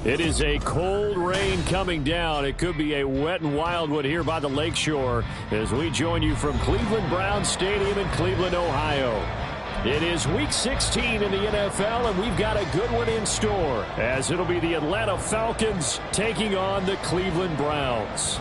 It is a cold rain coming down. It could be a wet and wild one here by the lakeshore as we join you from Cleveland Browns Stadium in Cleveland, Ohio. It is Week 16 in the NFL, and we've got a good one in store as it'll be the Atlanta Falcons taking on the Cleveland Browns.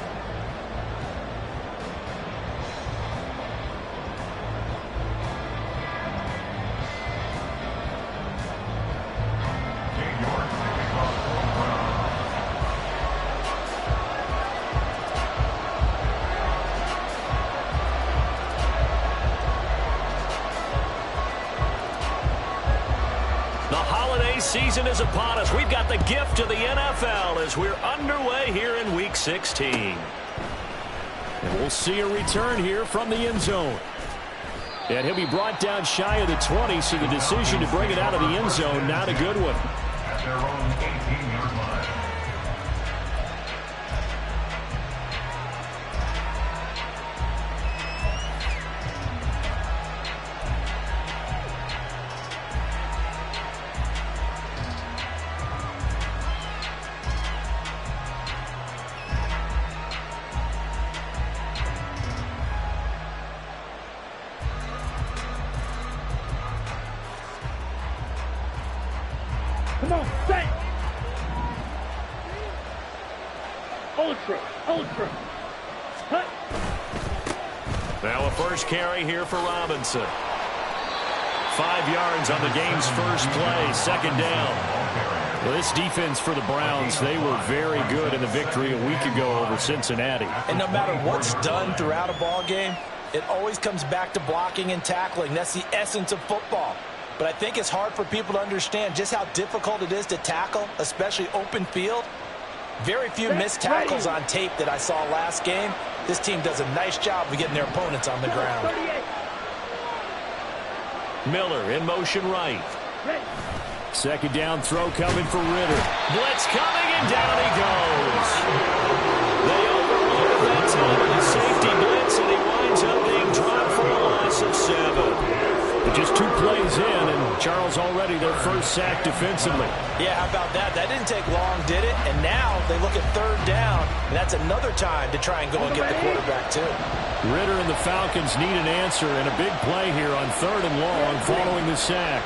Season is upon us. We've got the gift of the NFL as we're underway here in Week 16. And we'll see a return here from the end zone. And he'll be brought down shy of the 20, so the decision to bring it out of the end zone, not a good one. At their own 18-yard line. Come on, stay! Ultra. Cut. Now a first carry here for Robinson. 5 yards on the game's first play, second down. Well, this defense for the Browns, they were very good in the victory a week ago over Cincinnati. And no matter what's done throughout a ball game, it always comes back to blocking and tackling. That's the essence of football. But I think it's hard for people to understand just how difficult it is to tackle, especially open field. Very few missed tackles on tape that I saw last game. This team does a nice job of getting their opponents on the ground. Miller in motion right. Second down throw coming for Ritter. Blitz coming, and down he goes. They overlook that time of the safety blitz, and he winds up being dropped for a loss of 7. Just 2 plays in, and Charles already their first sack defensively. Yeah, how about that? That didn't take long, did it? And now they look at third down, and that's another time to try and go and get the quarterback, too. Ritter and the Falcons need an answer, and a big play here on 3rd and long following the sack.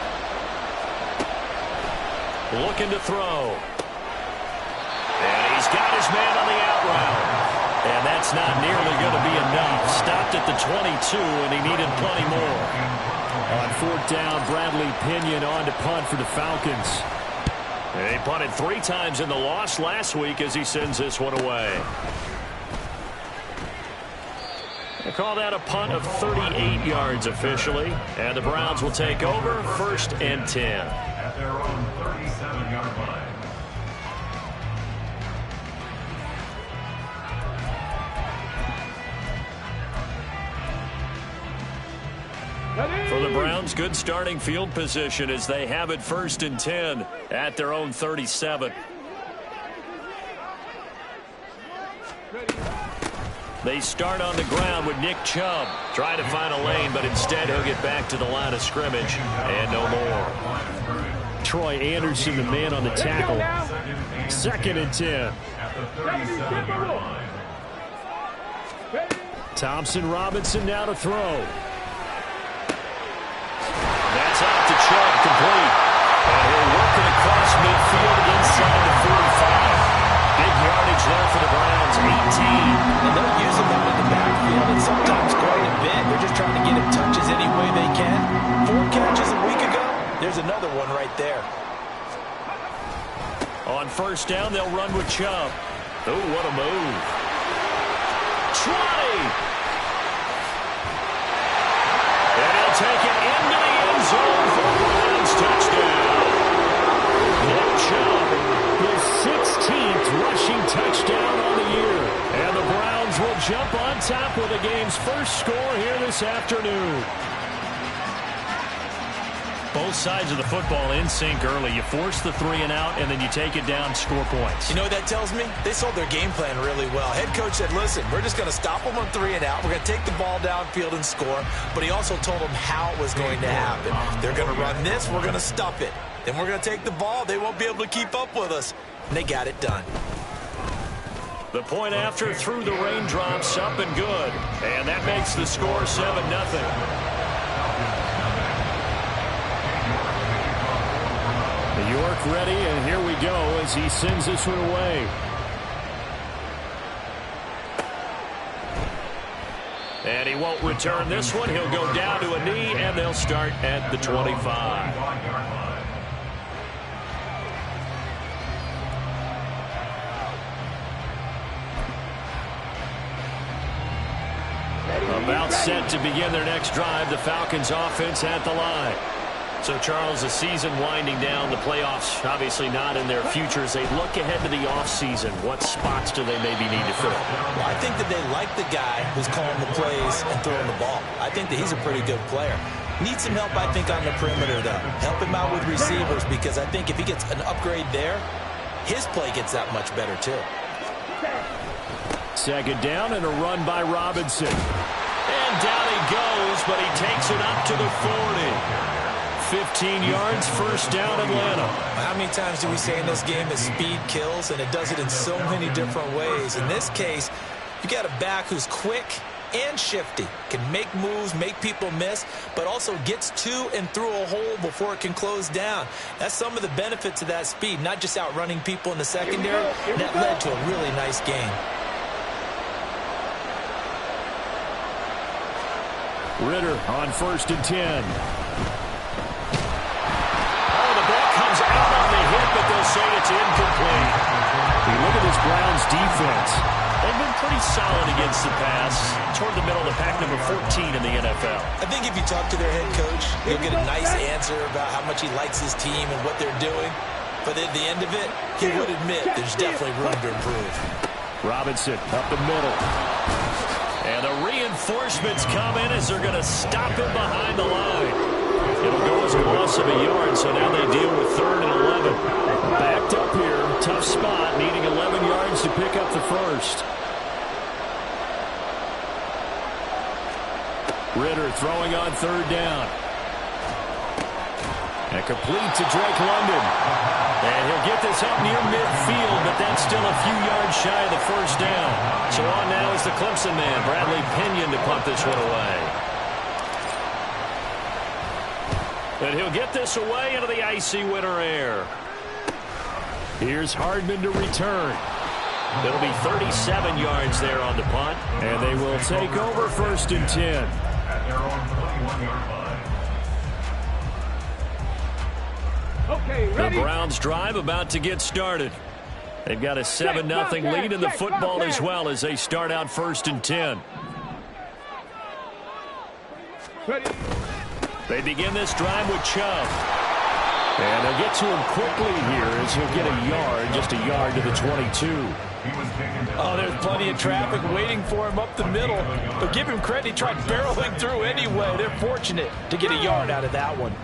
Looking to throw. And he's got his man on the out route. And that's not nearly going to be enough. Stopped at the 22, and he needed plenty more. On 4th down, Bradley Pinion on to punt for the Falcons. They punted 3 times in the loss last week as he sends this one away. They call that a punt of 38 yards officially. And the Browns will take over 1st and 10. At their own 37-yard line. For the Browns, good starting field position as they have it 1st and 10 at their own 37. They start on the ground with Nick Chubb. Trying to find a lane, but instead he'll get back to the line of scrimmage and no more. Troy Anderson, the man on the tackle. 2nd and 10. At the 37-yard line. Thompson Robinson now to throw. That's out to Chubb, complete. And he'll work it across midfield inside the 45. Big yardage there for the Browns, 18. And they'll use him out in the backfield, and sometimes quite a bit. They're just trying to get him touches any way they can. 4 catches a week ago. There's another one right there. On 1st down, they'll run with Chubb. Oh, what a move. 20. And he'll take it into the end zone for the Browns touchdown. Nick Chubb, his 16th rushing touchdown on the year. And the Browns will jump on top with the game's first score here this afternoon. Both both sides of the football in sync early. You force the 3 and out, and then you take it down, score points. You know what that tells me? They sold their game plan really well. Head coach said, listen, we're just going to stop them on 3 and out. We're going to take the ball downfield and score. But he also told them how it was going to happen. They're going to run this. We're going to stuff it. Then we're going to take the ball. They won't be able to keep up with us. And they got it done. The point after through the raindrops, up and good. And that makes the score 7-0. York ready, and here we go as he sends this one away. And he won't return this one. He'll go down to a knee, and they'll start at the 25. About set to begin their next drive. The Falcons offense at the line. So, Charles, the season winding down, the playoffs obviously not in their futures. They look ahead to the offseason. What spots do they maybe need to fill? Well, I think that they like the guy who's calling the plays and throwing the ball. I think that he's a pretty good player. Needs some help, I think, on the perimeter, though. Help him out with receivers, because I think if he gets an upgrade there, his play gets that much better, too. Second down and a run by Robinson. And down he goes, but he takes it up to the 40. 15 yards, first down, Atlanta. How many times do we say in this game that speed kills, and it does it in so many different ways? In this case, you got a back who's quick and shifty, can make moves, make people miss, but also gets to and through a hole before it can close down. That's some of the benefits of that speed, not just outrunning people in the secondary. That led to a really nice game. Ritter on 1st and 10. Out on the hit, but they'll say it's incomplete. Hey, look at this Browns defense. They've been pretty solid against the pass. Toward the middle of the pack, number 14 in the NFL. I think if you talk to their head coach, you'll get a nice answer about how much he likes his team and what they're doing. But at the end of it, he would admit there's definitely room to improve. Robinson up the middle. And the reinforcements come in as they're going to stop him behind the line. It'll go as a loss of a yard, so now they deal with 3rd and 11. Backed up here, tough spot, needing 11 yards to pick up the first. Ritter throwing on 3rd down. And complete to Drake London. And he'll get this up near midfield, but that's still a few yards shy of the first down. So on now is the Clemson man, Bradley Pinion, to punt this one away. And he'll get this away into the icy winter air. Here's Hardman to return. It'll be 37 yards there on the punt. And they will take over 1st and 10. At their own 21-yard line. Okay, ready? The Browns drive about to get started. They've got a 7-0 lead in the football as well as they start out 1st and 10. Ready? They begin this drive with Chubb. And they'll get to him quickly here as he'll get a yard, just a yard to the 22. Oh, there's plenty of traffic waiting for him up the middle. But give him credit, he tried barreling through anyway. They're fortunate to get a yard out of that one.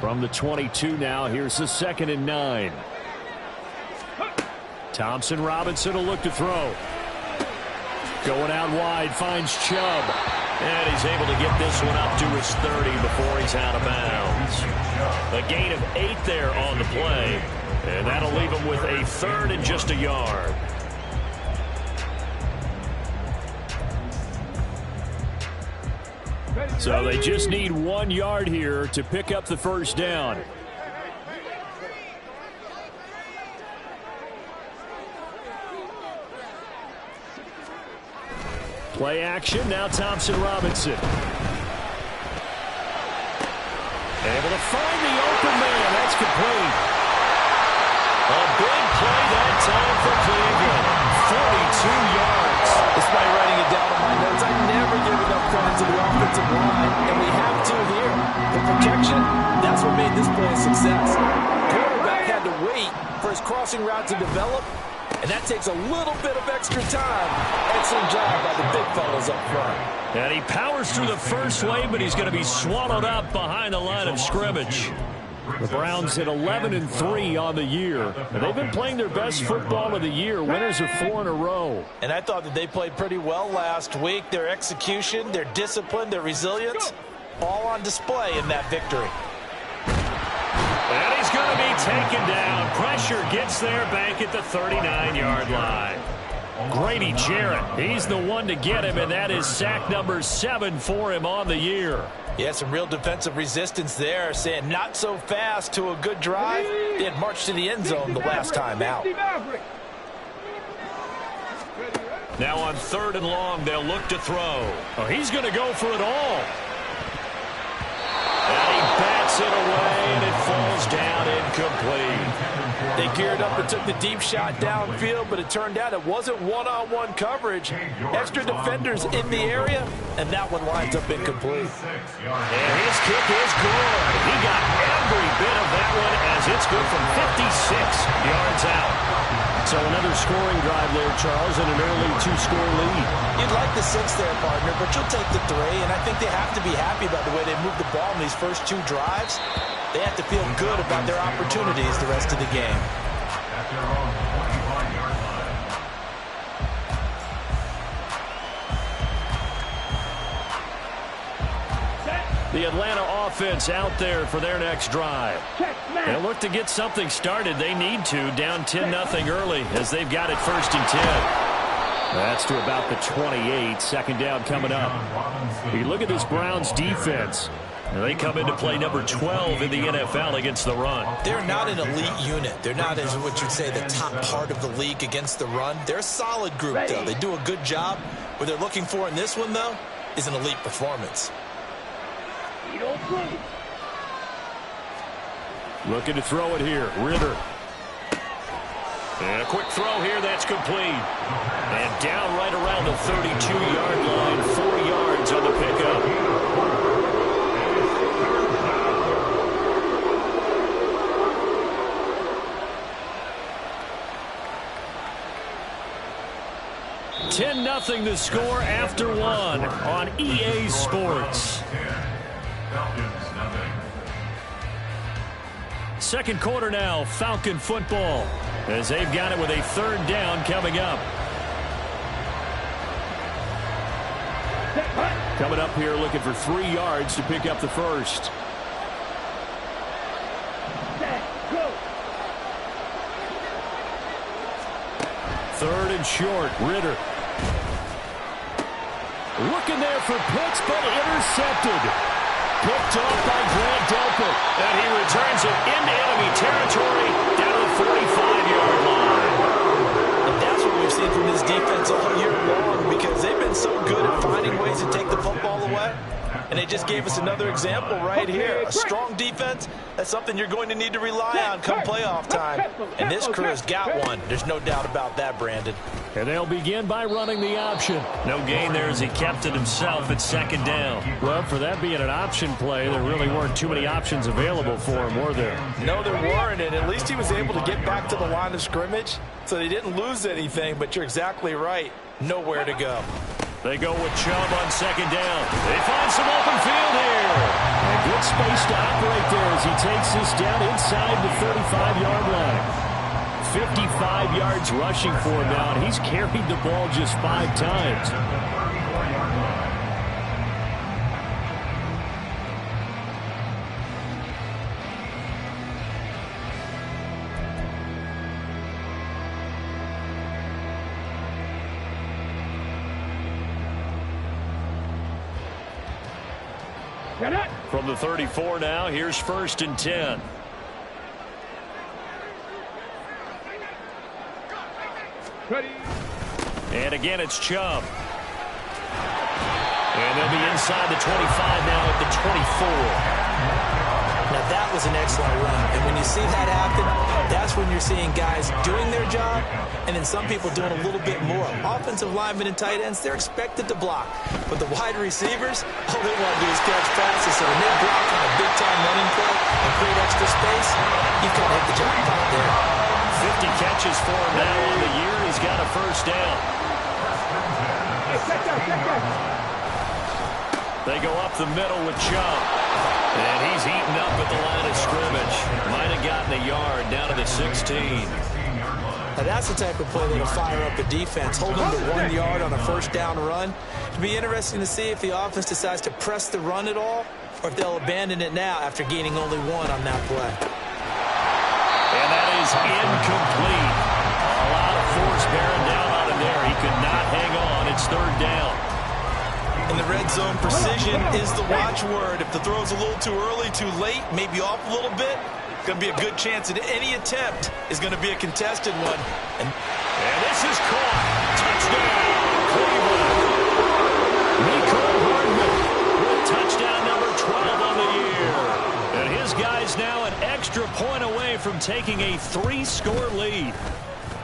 From the 22 now, here's the 2nd and 9. Thompson Robinson will look to throw. Going out wide, finds Chubb. And he's able to get this one up to his 30 before he's out of bounds. A gain of 8 there on the play. And that'll leave him with a 3rd and just a yard. So they just need 1 yard here to pick up the first down. Play action, now Thompson Robinson. Able to find the open man, that's complete. A big play that time for Cleveland. 42 yards. Despite writing it down on my notes, I never give enough credit to the offensive line, and we have to here. The protection, that's what made this play a success. Quarterback had to wait for his crossing route to develop, and that takes a little bit of extra time. Excellent job by the big fellas up front. And he powers through the first wave, but he's going to be swallowed up behind the line of scrimmage. The Browns at 11-3 on the year. And they've been playing their best football of the year. Winners are 4 in a row. And I thought that they played pretty well last week. Their execution, their discipline, their resilience, all on display in that victory. And he's going to be taken down. Pressure gets there back at the 39-yard line. Grady Jarrett, he's the one to get him, and that is sack number 7 for him on the year. Yeah, some real defensive resistance there, saying not so fast to a good drive. They had marched to the end zone the last time out. Now on 3rd and long, they'll look to throw. Oh, he's going to go for it all. And he bats it away, and it falls down incomplete. They geared up and took the deep shot downfield, but it turned out it wasn't one-on-one coverage. Extra defenders in the area, and that one winds up incomplete. And his kick is good. He got every bit of that one as it's good from 56 yards out. So another scoring drive there, Charles, and an early 2-score lead. You'd like the 6 there, partner, but you'll take the 3, and I think they have to be happy about the way they moved the ball in these first 2 drives. They have to feel good about their opportunities the rest of the game. At their own 25-yard line. The Atlanta offense out there for their next drive. They'll look to get something started. They need to, down 10-0 early as they've got it 1st and 10. That's to about the 28. 2nd down coming up. You look at this Browns defense. They come into play number 12 in the NFL against the run. They're not an elite unit. They're not, as what you'd say, the top part of the league against the run. They're a solid group, though. They do a good job. What they're looking for in this one, though, is an elite performance. Looking to throw it here. Ritter. And a quick throw here, that's complete. And down right around the 32-yard line, 4 yards on the pickup. Nothing the score after 1 on EA Sports. Second quarter now, Falcon football, as they've got it with a 3rd down coming up. Coming up here looking for 3 yards to pick up the first. Third and short, Ritter. Looking there for Pitts, but intercepted. Picked off by Grant Delpit. And he returns it into enemy territory down to the 45-yard line. And that's what we've seen from this defense all year long, because they've been so good at finding ways to take the football away. And they just gave us another example right here. A strong defense, that's something you're going to need to rely on come playoff time. And this crew has got one. There's no doubt about that, Brandon. And they'll begin by running the option. No gain there as he kept it himself at 2nd down. Well, for that being an option play, there really weren't too many options available for him, were there? No, there weren't, and at least he was able to get back to the line of scrimmage, so they didn't lose anything, but you're exactly right. Nowhere to go. They go with Chubb on 2nd down. They find some open field here. And good space to operate there as he takes this down inside the 35-yard line. 55 yards rushing for him now, and he's carried the ball just 5 times. From the 34 now, here's 1st and 10. And again, it's Chubb. And they'll be inside the 25 now at the 24. Now, that was an excellent run. And when you see that happen, that's when you're seeing guys doing their job and then some people doing a little bit more. Offensive linemen and tight ends, they're expected to block. But the wide receivers, all they want to do is catch passes. So when they block on a big-time running play and create extra space, you've got to hit the jackpot there. 50 catches for him now on the year. He's got a 1st down. They go up the middle with Chubb. And he's eaten up at the line of scrimmage. 16. Now that's the type of play that'll fire up a defense. Hold them to 1 yard on a first down run. It'll be interesting to see if the offense decides to press the run at all, or if they'll abandon it now after gaining only 1 on that play. And that is incomplete. A lot of force bearing down on him there. He could not hang on. It's third down. In the red zone, precision is the watchword. If the throw's a little too early, too late, maybe off a little bit, going to be a good chance that any attempt is going to be a contested one. And this is caught. Touchdown, Cleveland. Nico Hardman with touchdown number 12 on the year. And his guys now an extra point away from taking a 3-score lead.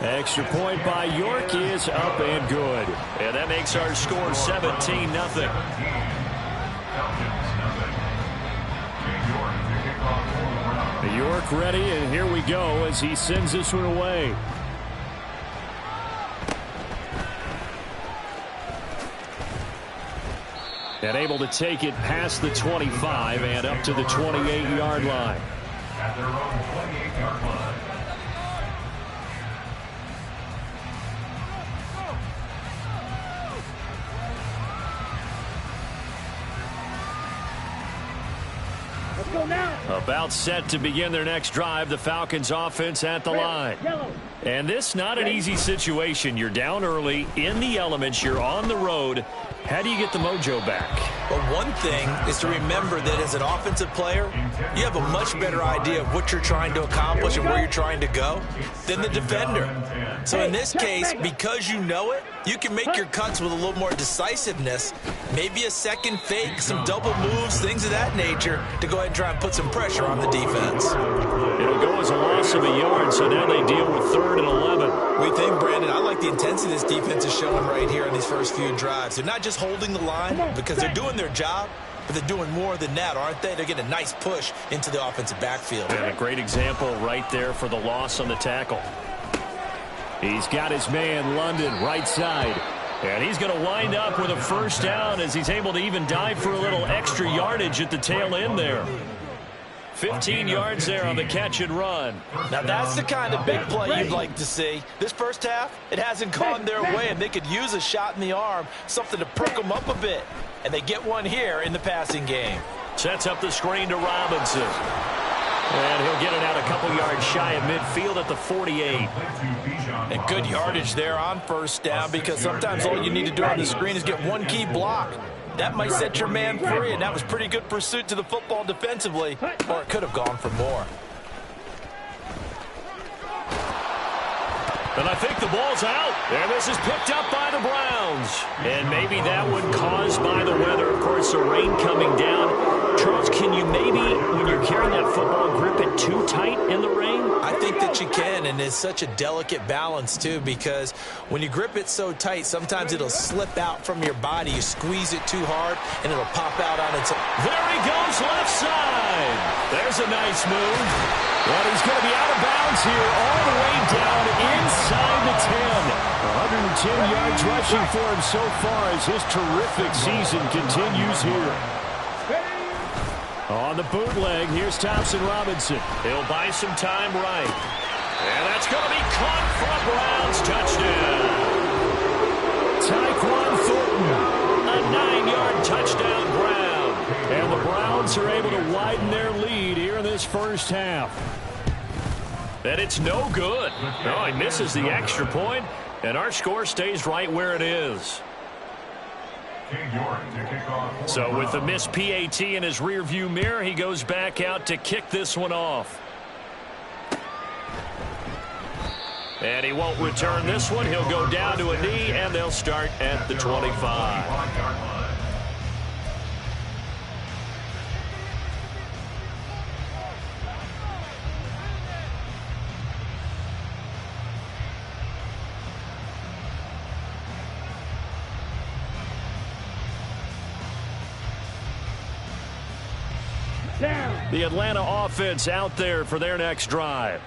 Extra point by York is up and good. And that makes our score 17-0. York ready, and here we go as he sends this one away. And able to take it past the 25 and up to the 28-yard line. At their own 28-yard line. Let's go now. About set to begin their next drive, the Falcons offense at the line. Yellow. And this not an easy situation. You're down early, in the elements, you're on the road. How do you get the mojo back? Well, one thing is to remember that as an offensive player, you have a much better idea of what you're trying to accomplish and where you're trying to go than the defender. So in this case, because you know it, you can make your cuts with a little more decisiveness, maybe a second fake, some double moves, things of that nature, to go ahead and try and put some pressure on the defense. It'll go as a loss of a yard, so now they deal with 3rd and 11. What do you think, Brandon? I like the intensity this defense is showing right here in these first few drives. They're not just holding the line because they're doing their job, but they're doing more than that, aren't they? They're getting a nice push into the offensive backfield. And a great example right there for the loss on the tackle. He's got his man, London, right side. And he's going to wind up with a first down as he's able to even dive for a little extra yardage at the tail end there. 15 yards there on the catch and run. Now that's the kind of big play you'd like to see. This first half, it hasn't gone their way, and they could use a shot in the arm, something to perk them up a bit. And they get one here in the passing game. Sets up the screen to Robinson. And he'll get it out a couple yards shy of midfield at the 48. And good yardage there on first down, because sometimes all you need to do on the screen is get one key block. That might set your man free, and that was pretty good pursuit to the football defensively, or it could have gone for more. And I think the ball's out. And this is picked up by the Browns. And maybe that one caused by the weather. Of course, the rain coming down. Charles, can you maybe, when you're carrying that football, grip it too tight in the rain? I think that you can, and it's such a delicate balance, too, because when you grip it so tight, sometimes it'll slip out from your body. You squeeze it too hard, and it'll pop out on its own. There he goes, left side. There's a nice move. Well, he's going to be out of bounds here all the way down inside the 10. 110 yards rushing for him so far as his terrific season continues here. On the bootleg, here's Thompson Robinson. He'll buy some time right. And that's going to be caught for a Browns touchdown. Tyquan Thornton. A 9-yard touchdown Brown. And the Browns are able to widen their lead here in this first half. And it's no good. No, he misses the extra point, and our score stays right where it is. So with the missed PAT in his rearview mirror, he goes back out to kick this one off. And he won't return this one. He'll go down to a knee, and they'll start at the 25. The Atlanta offense out there for their next drive.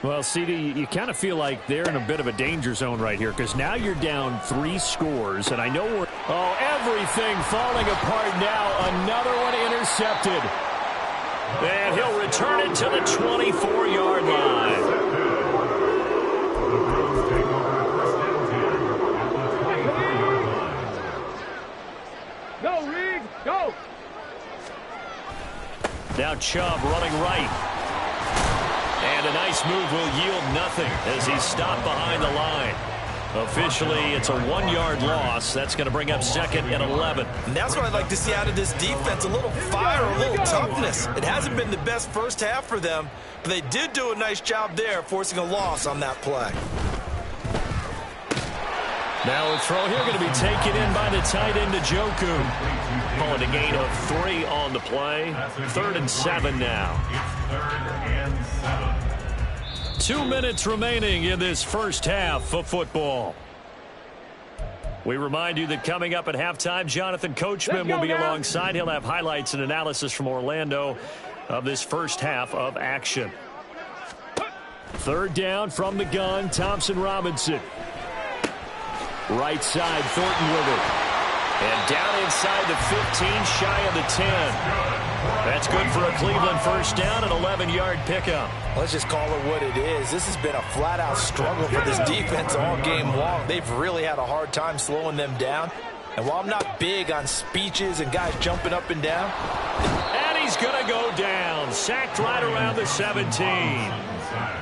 Well, CD, you kind of feel like they're in a bit of a danger zone right here because now you're down 3 scores, and I know we're... Oh, everything falling apart now. Another one intercepted. And he'll return it to the 24-yard line. take over first and 10 at the 23-yard line. Go, Reed, go! Now Chubb running right. And a nice move will yield nothing as he's stopped behind the line. Officially, it's a 1-yard loss. That's going to bring up 2nd and 11. And that's what I'd like to see out of this defense, a little fire, a little toughness. It hasn't been the best first half for them, but they did do a nice job there, forcing a loss on that play. Now a throw here going to be taken in by the tight end Njoku. Calling a gain of 3 on the play. 3rd and 7 now. It's 3rd and 7. 2 minutes remaining in this first half of football. We remind you that coming up at halftime, Jonathan Coachman will be alongside. He'll have highlights and analysis from Orlando of this first half of action. 3rd down from the gun, Thompson Robinson. Right side, Thornton with it. And down inside the 15, shy of the 10. That's good for a Cleveland first down, an 11-yard pickup. Let's just call it what it is. This has been a flat-out struggle for this defense all game long. They've really had a hard time slowing them down. And while I'm not big on speeches and guys jumping up and down. And he's going to go down. Sacked right around the 17.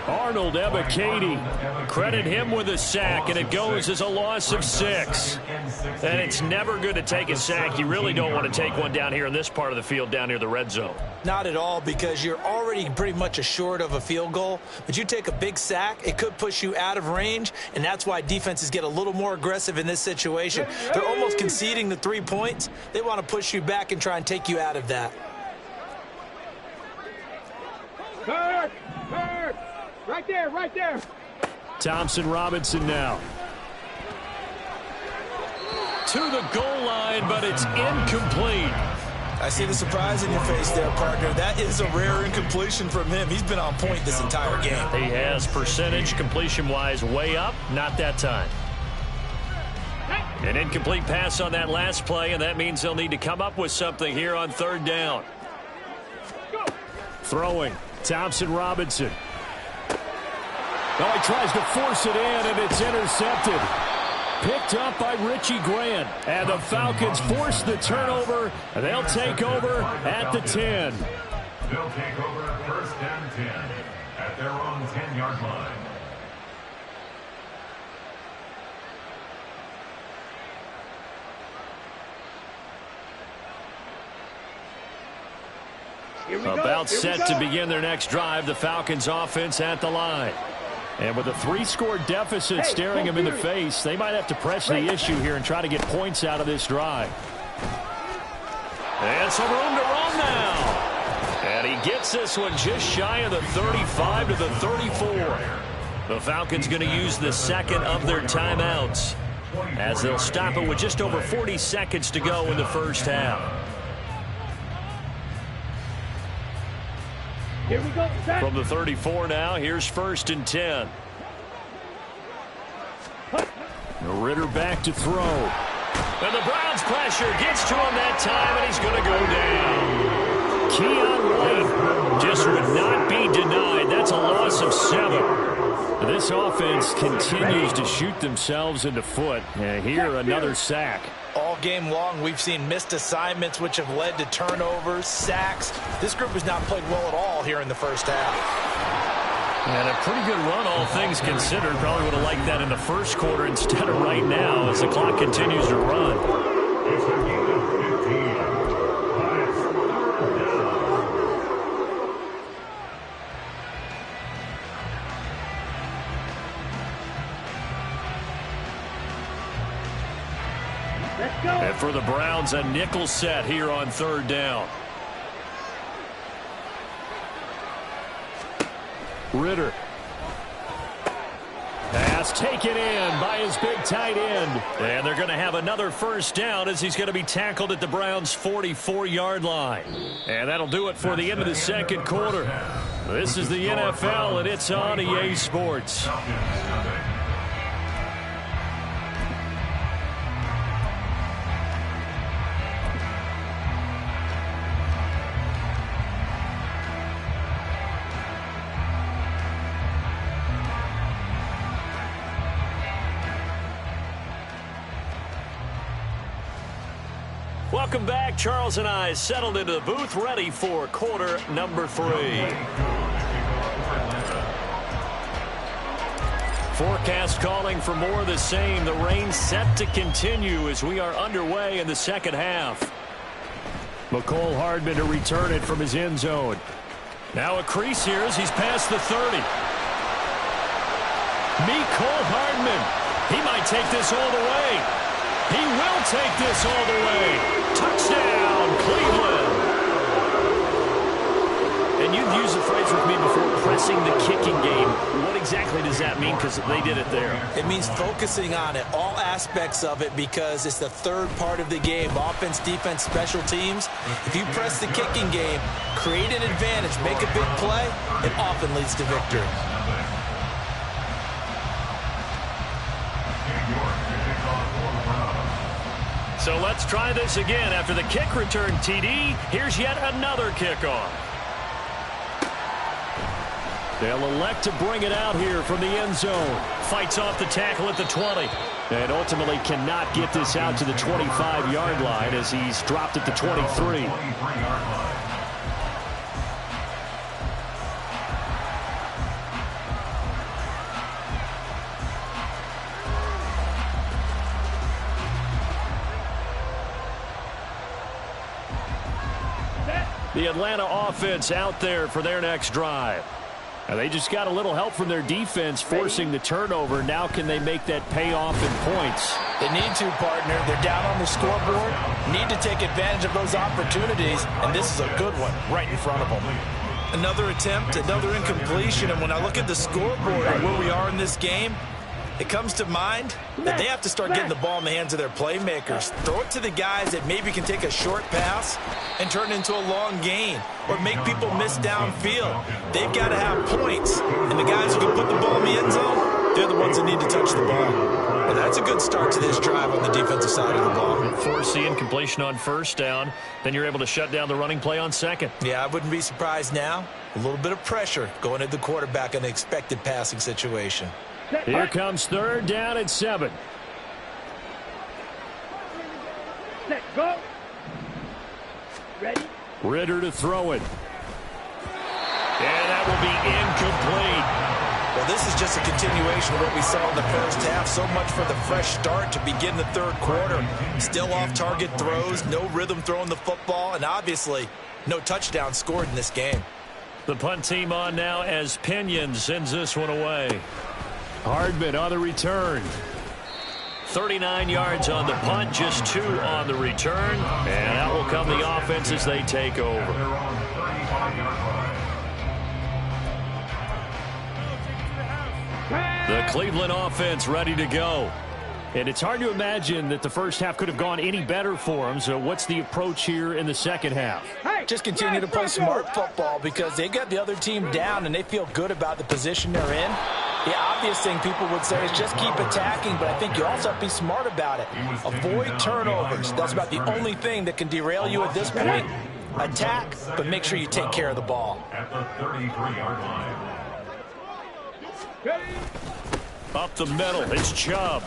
Arnold Ebiketie, credit him with a sack, and it goes as a loss of 6. And it's never good to take a sack. You really don't want to take one down here in this part of the field, down near the red zone. Not at all, because you're already pretty much assured of a field goal. But you take a big sack, it could push you out of range, and that's why defenses get a little more aggressive in this situation. They're almost conceding the 3 points. They want to push you back and try and take you out of that. Bird! Right there, right there! Thompson Robinson now. To the goal line, but it's incomplete. I see the surprise in your face there, partner. That is a rare incompletion from him. He's been on point this entire game. He has percentage completion-wise way up, not that time. An incomplete pass on that last play, and that means they'll need to come up with something here on 3rd down. Throwing, Thompson Robinson. Oh, he tries to force it in, and it's intercepted. Picked up by Richie Grant. And the Falcons force the turnover. They'll take over at the 10. They'll take over first and 10 at their own 10-yard line. About set to begin their next drive. The Falcons offense at the line. And with a 3-score deficit staring them in the face, they might have to press the issue here and try to get points out of this drive. And some room to run now. And he gets this one just shy of the 35 to the 34. The Falcons going to use the 2nd of their timeouts as they'll stop it with just over 40 seconds to go in the first half. Here we go. From the 34 now, here's 1st and 10. Ritter back to throw. And the Browns pressure gets to him that time, and he's going to go down. Keon White just would not be denied. That's a loss of 7. This offense continues to shoot themselves in the foot. And here, another sack. All game long, we've seen missed assignments, which have led to turnovers, sacks. This group has not played well at all here in the first half. And a pretty good run, all things considered. Probably would have liked that in the first quarter instead of right now as the clock continues to run. It's a gain of 15. Let's go! And for the Browns, a nickel set here on 3rd down. Ritter. Pass taken in by his big tight end. And they're going to have another first down as he's going to be tackled at the Browns' 44-yard line. And that'll do it for the end of the 2nd quarter. This is the NFL, and it's on EA Sports. Welcome back. Charles and I settled into the booth, ready for quarter number 3. Forecast calling for more of the same. The rain set to continue as we are underway in the second half. McCole Hardman to return it from his end zone. Now a crease here as he's past the 30. McCole Hardman. He might take this all the way. He will take this all the way. Touchdown, Cleveland. And you've used the phrase with me before, pressing the kicking game. What exactly does that mean? Because they did it there. It means focusing on it, all aspects of it, because it's the third part of the game. Offense, defense, special teams. If you press the kicking game, create an advantage, make a big play, it often leads to victory. So let's try this again. After the kick return TD, here's yet another kickoff. They'll elect to bring it out here from the end zone. Fights off the tackle at the 20. And ultimately cannot get this out to the 25-yard line as he's dropped at the 23. The Atlanta offense out there for their next drive. Now they just got a little help from their defense forcing the turnover. Now can they make that pay off in points? They need to, partner. They're down on the scoreboard. Need to take advantage of those opportunities, and this is a good one right in front of them. Another attempt, another incompletion, and when I look at the scoreboard and where we are in this game, it comes to mind that they have to start getting the ball in the hands of their playmakers. Throw it to the guys that maybe can take a short pass and turn it into a long gain or make people miss downfield. They've got to have points, and the guys who can put the ball in the end zone, they're the ones that need to touch the ball. Well, that's a good start to this drive on the defensive side of the ball. Force the incompletion on first down, then you're able to shut down the running play on second. Yeah, I wouldn't be surprised now. A little bit of pressure going at the quarterback in an expected passing situation. Here comes third down and 7. Set, go. Ready? Ritter to throw it. And that will be incomplete. Well, this is just a continuation of what we saw in the first half. So much for the fresh start to begin the third quarter. Still off-target throws, no rhythm throwing the football, and obviously no touchdown scored in this game. The punt team on now as Pinion sends this one away. Hardman on the return. 39 yards on the punt, just 2 on the return. And that will come the offense as they take over. The Cleveland offense ready to go. And it's hard to imagine that the first half could have gone any better for them. So what's the approach here in the second half? Just continue to play smart football because they got the other team down and they feel good about the position they're in. The obvious thing people would say is just keep attacking, but I think you also have to be smart about it. Avoid turnovers. That's about the only thing that can derail you at this point. Attack, but make sure you take care of the ball. At the 33-yard line. Up the middle, it's Chubb.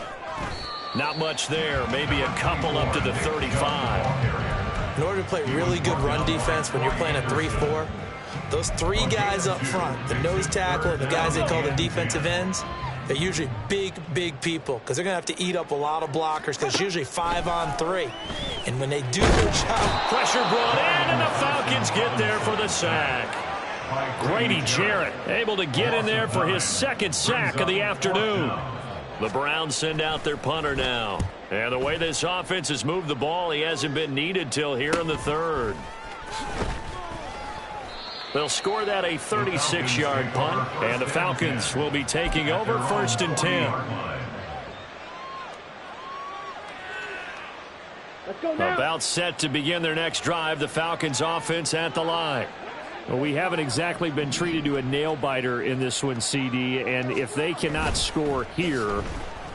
Not much there, maybe a couple up to the 35. In order to play really good run defense when you're playing a 3-4, those 3 guys up front, the nose tackle and the guys they call the defensive ends, they're usually big, big people because they're going to have to eat up a lot of blockers because it's usually 5 on 3. And when they do their job... Pressure brought in, and the Falcons get there for the sack. Grady Jarrett able to get in there for his second sack of the afternoon. The Browns send out their punter now. And the way this offense has moved the ball, he hasn't been needed till here in the third. They'll score that a 36-yard punt, and the Falcons will be taking over 1st and 10. Let's go now. About set to begin their next drive, the Falcons offense at the line. Well, we haven't exactly been treated to a nail-biter in this one, CD, and if they cannot score here,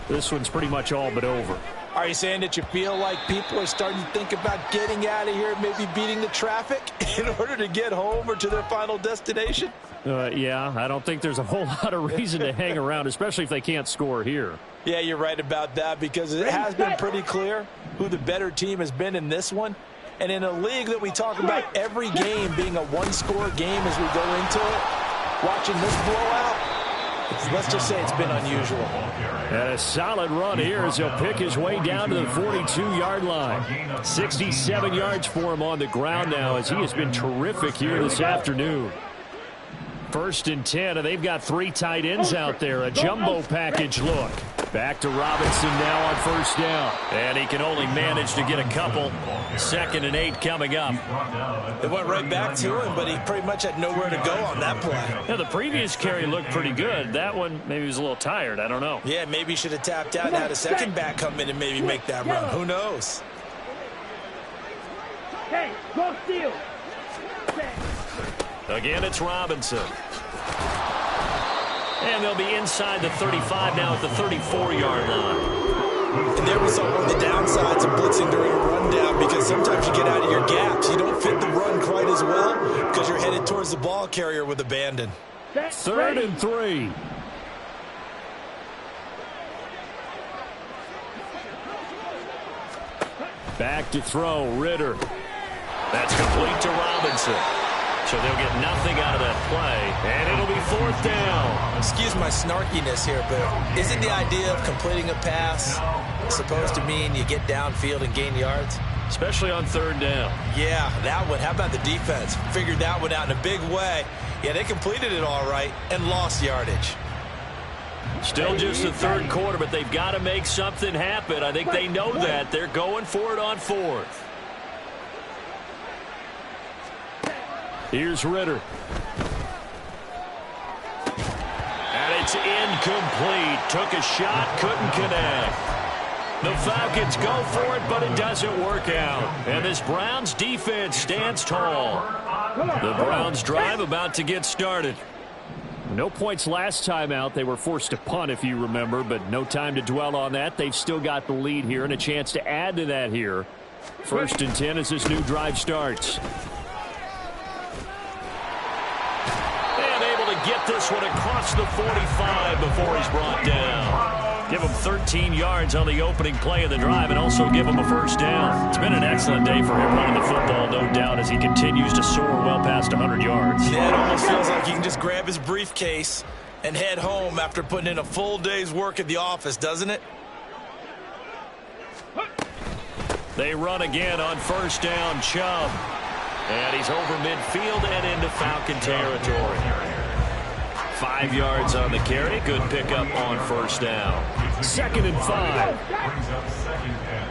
this one's pretty much all but over. Are you saying that you feel like people are starting to think about getting out of here, maybe beating the traffic in order to get home or to their final destination? Yeah, I don't think there's a whole lot of reason to hang around, especially if they can't score here. Yeah, you're right about that because it has been pretty clear who the better team has been in this one. And in a league that we talk about every game being a one-score game as we go into it, watching this blowout, let's just say it's been unusual. And a solid run here as he'll pick his way down to the 42-yard line. 67 yards for him on the ground now as he has been terrific here this afternoon. 1st and 10, and they've got 3 tight ends out there. A jumbo package look. Back to Robinson now on 1st down. And he can only manage to get a couple. 2nd and 8 coming up. It went right back to him, but he pretty much had nowhere to go on that play. Yeah, the previous carry looked pretty good. That one, maybe he was a little tired. I don't know. Yeah, maybe he should have tapped out and had a second back come in and maybe make that run. Who knows? Hey, go steal. Again, it's Robinson. And they'll be inside the 35 now at the 34-yard line. And there was one of the downsides of blitzing during a rundown because sometimes you get out of your gaps. You don't fit the run quite as well because you're headed towards the ball carrier with abandon. 3rd and 3. Back to throw, Ritter. That's complete to Robinson. So they'll get nothing out of that play, and it'll be 4th down. Excuse my snarkiness here, but isn't the idea of completing a pass supposed to mean you get downfield and gain yards? Especially on 3rd down. Yeah, that one. How about the defense? Figured that one out in a big way. Yeah, they completed it all right and lost yardage. Still just the 3rd quarter, but they've got to make something happen. I think they know that. They're going for it on 4th. Here's Ritter. And it's incomplete. Took a shot, couldn't connect. The Falcons go for it, but it doesn't work out. And this Browns defense stands tall. The Browns drive about to get started. No points last time out. They were forced to punt, if you remember, but no time to dwell on that. They've still got the lead here and a chance to add to that here. 1st and 10 as this new drive starts. Get this one across the 45 before he's brought down. Give him 13 yards on the opening play of the drive and also give him a 1st down. It's been an excellent day for him running the football, no doubt, as he continues to soar well past 100 yards. Yeah, it almost feels like he can just grab his briefcase and head home after putting in a full day's work at the office, doesn't it? They run again on 1st down, Chubb. And he's over midfield and into Falcon territory. 5 yards on the carry. Good pickup on 1st down. 2nd and 5. Brings up 2nd and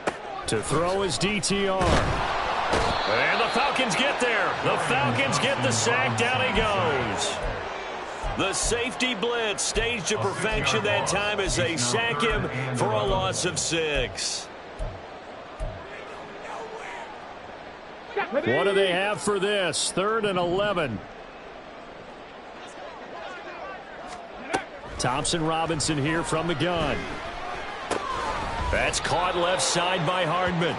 5. To throw is DTR. And the Falcons get there. The Falcons get the sack. Down he goes. The safety blitz staged to perfection that time as they sack him for a loss of 6. What do they have for this? 3rd and 11. Thompson Robinson here from the gun. That's caught left side by Hardman.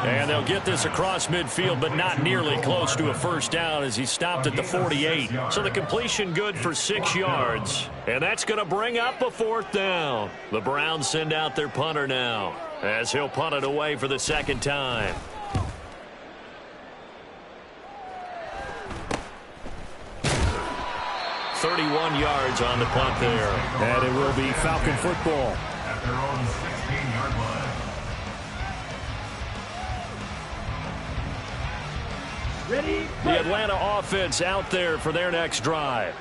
And they'll get this across midfield, but not nearly close to a 1st down as he stopped at the 48. So the completion good for 6 yards. And that's going to bring up a 4th down. The Browns send out their punter now as he'll punt it away for the 2nd time. 31 yards on the punt there. And it will be Falcon football. At their own 16-yard line. Ready? The Atlanta offense out there for their next drive.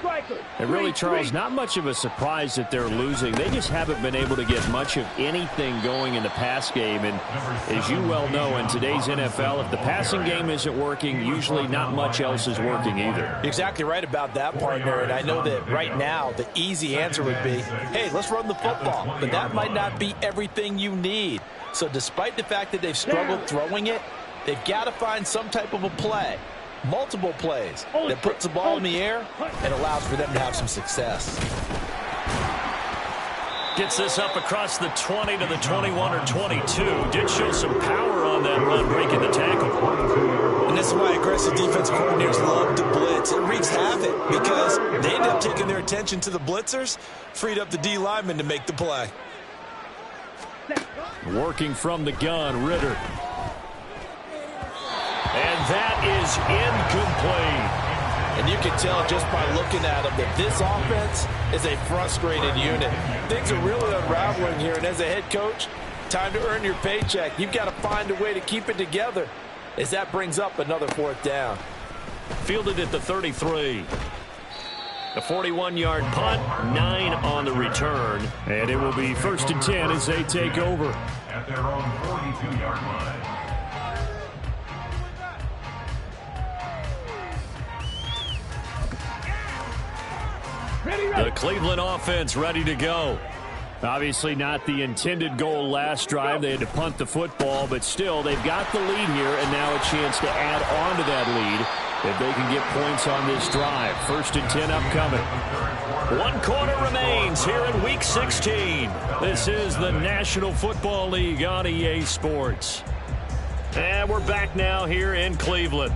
And really, Charles, not much of a surprise that they're losing. They just haven't been able to get much of anything going in the pass game. And as you well know, in today's NFL, if the passing game isn't working, usually not much else is working either. You're exactly right about that, partner. And I know that right now the easy answer would be, hey, let's run the football. But that might not be everything you need. So despite the fact that they've struggled throwing it, they've got to find some type of a play, multiple plays, that puts the ball in the air and allows for them to have some success. Gets this up across the 20 to the 21 or 22. Did show some power on that run, breaking the tackle. And this is why aggressive defensive coordinators love to blitz. It wreaks havoc because they end up taking their attention to the blitzers, freed up the D lineman to make the play. Working from the gun, Ritter. And that is incomplete. And you can tell just by looking at them that this offense is a frustrated unit. Things are really unraveling here, and as a head coach, time to earn your paycheck. You've got to find a way to keep it together as that brings up another 4th down. Fielded at the 33. A 41-yard punt, 9 on the return. And it will be 1st and 10 as they take over. At their own 42-yard line. The Cleveland offense ready to go. Obviously not the intended goal last drive. They had to punt the football, but still they've got the lead here and now a chance to add on to that lead if they can get points on this drive. 1st and 10 upcoming. 1 quarter remains here in Week 16. This is the National Football League on EA Sports. And we're back now here in Cleveland.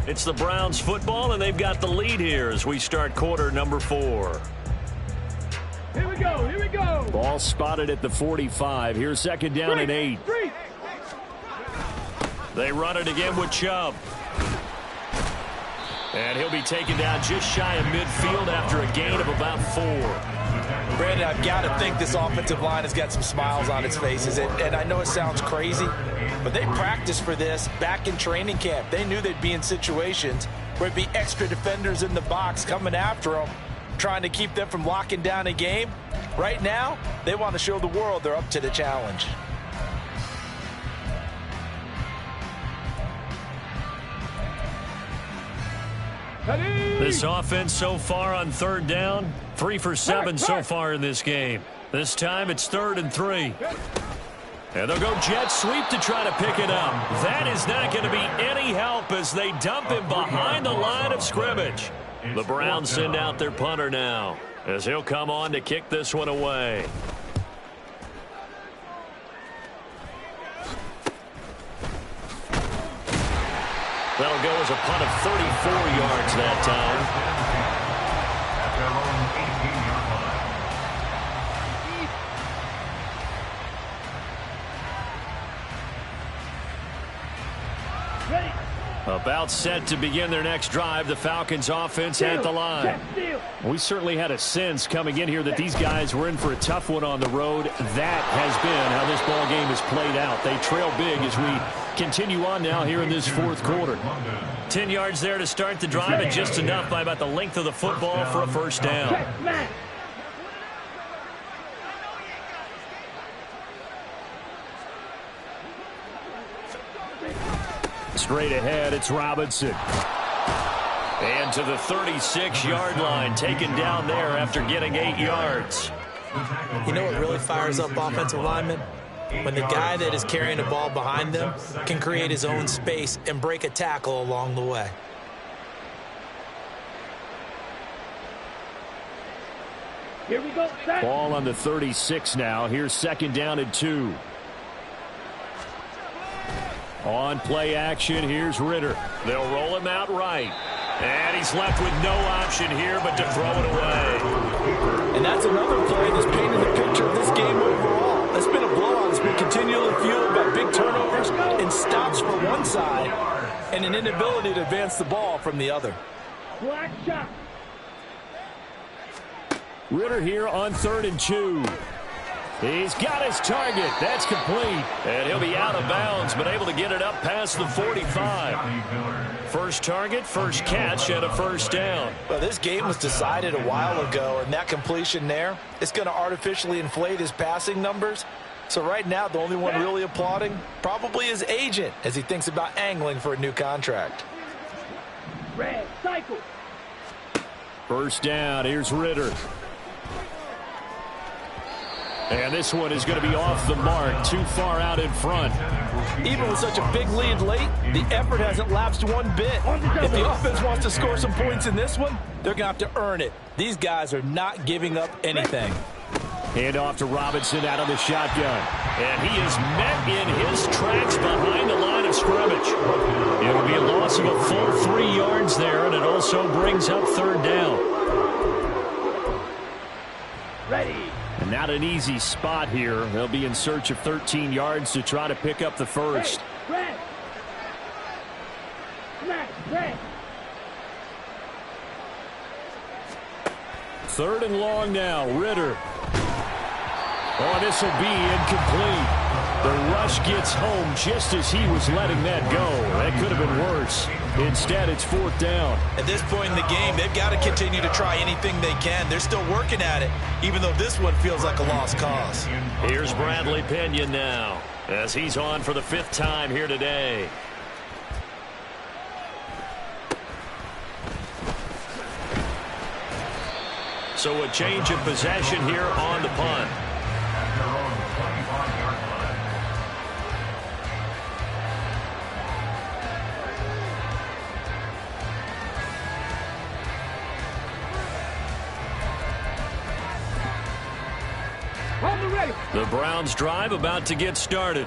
It's the Browns football, and they've got the lead here as we start quarter number 4. Here we go, here we go. Ball spotted at the 45. Here's 2nd down and 8. They run it again with Chubb. And he'll be taken down just shy of midfield after a gain of about 4. Brandon, I've got to think this offensive line has got some smiles on its faces. And I know it sounds crazy, but they practiced for this back in training camp. They knew they'd be in situations where there'd be extra defenders in the box coming after them, trying to keep them from locking down a game. Right now, they want to show the world they're up to the challenge. This offense so far on 3rd down, 3 for 7 so far in this game. This time it's 3rd and 3. And they'll go jet sweep to try to pick it up. That is not going to be any help as they dump him behind the line of scrimmage. The Browns send out their punter now as he'll come on to kick this one away. That'll go as a punt of 34 yards that time. At their own 18-yard line. Ready. About set to begin their next drive. The Falcons offense at the line. We certainly had a sense coming in here that these guys were in for a tough one on the road. That has been how this ball game has played out. They trail big as we continue on now here in this 4th quarter. 10 yards there to start the drive, and just enough by about the length of the football for a 1st down. Straight ahead, it's Robinson. And to the 36-yard line, taken down there after getting 8 yards. You know what really fires up offensive linemen? When the guy that is carrying the ball behind them can create his own space and break a tackle along the way. Here we go. Set. Ball on the 36 now. Here's 2nd down and 2. On play action, here's Ritter. They'll roll him out right. And he's left with no option here but to throw it away. And that's another play that's painted the picture of this game overall. It's been a blowout. It's been continually fueled by big turnovers and stops for one side and an inability to advance the ball from the other. Black shot. Ritter here on 3rd and 2. He's got his target. That's complete. And he'll be out of bounds, but able to get it up past the 45. First target, first catch, and a 1st down. Well, this game was decided a while ago, and that completion there is going to artificially inflate his passing numbers. So right now, the only one really applauding probably his agent as he thinks about angling for a new contract. Red cycle. 1st down. Here's Ritter. And this one is going to be off the mark, too far out in front. Even with such a big lead late, the effort hasn't lapsed one bit. If the offense wants to score some points in this one, they're going to have to earn it. These guys are not giving up anything. Hand off to Robinson out of the shotgun. And he is met in his tracks behind the line of scrimmage. It'll be a loss of a full 3 yards there, and it also brings up 3rd down. Ready. And Not an easy spot here. They'll be in search of 13 yards to try to pick up the first. Red. Smash, red. 3rd and long now. Ritter. Oh, this will be incomplete. The rush gets home just as he was letting that go. That could have been worse. Instead, it's 4th down. At this point in the game, they've got to continue to try anything they can. They're still working at it, even though this one feels like a lost cause. Here's Bradley Pinion now, as he's on for the 5th time here today. So a change of possession here on the punt. At their own 25-yard line. Hold the ready. The Browns drive about to get started.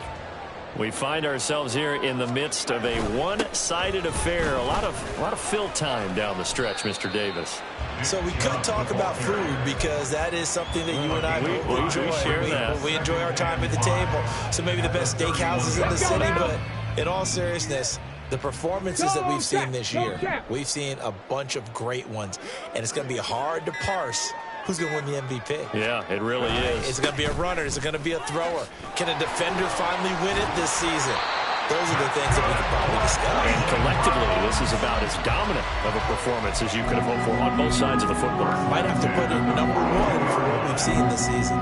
We find ourselves here in the midst of a one-sided affair. A lot of fill time down the stretch, Mr. Davis. So we could talk about food because that is something that you and I enjoy. We share that. We enjoy our time at the table. So maybe the best steakhouses in the city, but in all seriousness, the performances that we've seen this year, we've seen a bunch of great ones, and it's going to be hard to parse who's going to win the MVP. Yeah, it really is. Is it going to be a runner? Is it going to be a thrower? Can a defender finally win it this season? Those are the things that we could probably discuss. And collectively, this is about as dominant of a performance as you could have hoped for on both sides of the football. Might have to put it #1 for what we've seen this season.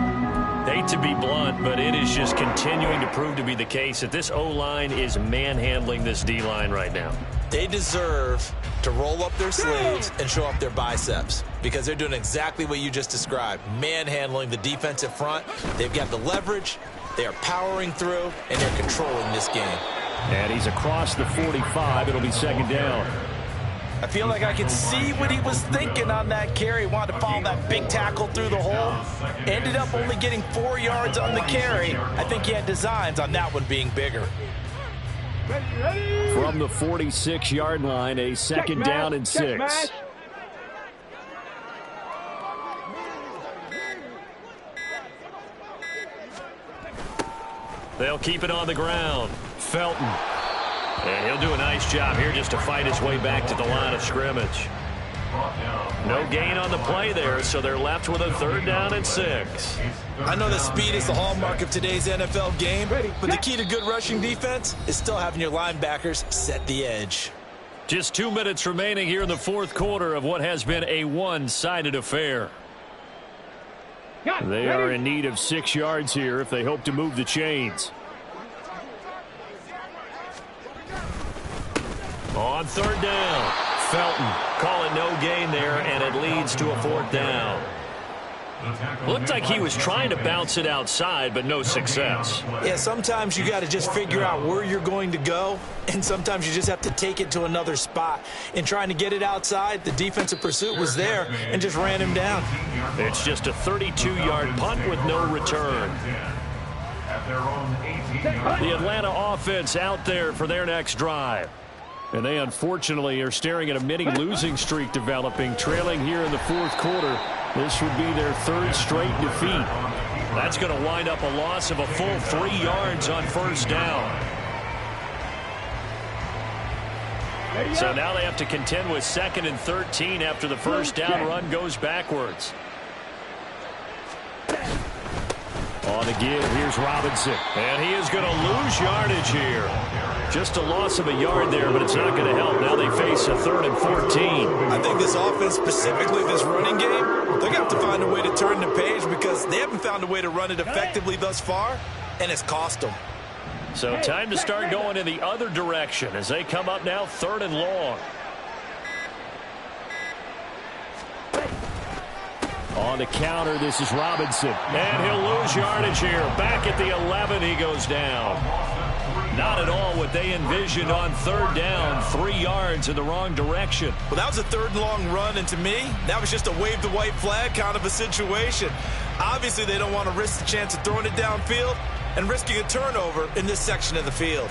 Hate to be blunt, but it is just continuing to prove to be the case that this O-line is manhandling this D-line right now. They deserve to roll up their sleeves and show up their biceps because they're doing exactly what you just described, manhandling the defensive front. They've got the leverage. They are powering through, and they're controlling this game. And he's across the 45. It'll be 2nd down. I feel like I can see what he was thinking on that carry. Wanted to follow that big tackle through the hole. Ended up only getting 4 yards on the carry. I think he had designs on that one being bigger. From the 46-yard line, a 2nd down and 6. They'll keep it on the ground. Felton. And he'll do a nice job here just to fight his way back to the line of scrimmage. No gain on the play there, so they're left with a 3rd down and 6. I know that speed is the hallmark of today's NFL game, but the key to good rushing defense is still having your linebackers set the edge. Just 2 minutes remaining here in the 4th quarter of what has been a one-sided affair. They are in need of 6 yards here if they hope to move the chains. On 3rd down, Felton calling no gain there, and it leads to a 4th down. Looked like he was trying to bounce it outside, but no success. Yeah, sometimes you got to just figure out where you're going to go, and sometimes you just have to take it to another spot. In trying to get it outside, the defensive pursuit was there and just ran him down. It's just a 32-yard punt with no return. The Atlanta offense out there for their next drive. And they unfortunately are staring at a mini losing streak developing, trailing here in the 4th quarter. This would be their 3rd straight defeat. That's going to wind up a loss of a full 3 yards on 1st down. So now they have to contend with 2nd and 13 after the 1st down run goes backwards. On the give, here's Robinson. And he is going to lose yardage here. Just a loss of a yard there, but it's not going to help. Now they face a 3rd and 14. I think this offense, specifically this running game, they're going to have to find a way to turn the page because they haven't found a way to run it effectively thus far, and it's cost them. So time to start going in the other direction as they come up now 3rd and long. On the counter, this is Robinson. And he'll lose yardage here. Back at the 11, he goes down. Not at all what they envisioned on 3rd down. 3 yards in the wrong direction. Well, that was a 3rd and long run, and to me, that was just a wave the white flag kind of a situation. Obviously, they don't want to risk the chance of throwing it downfield and risking a turnover in this section of the field.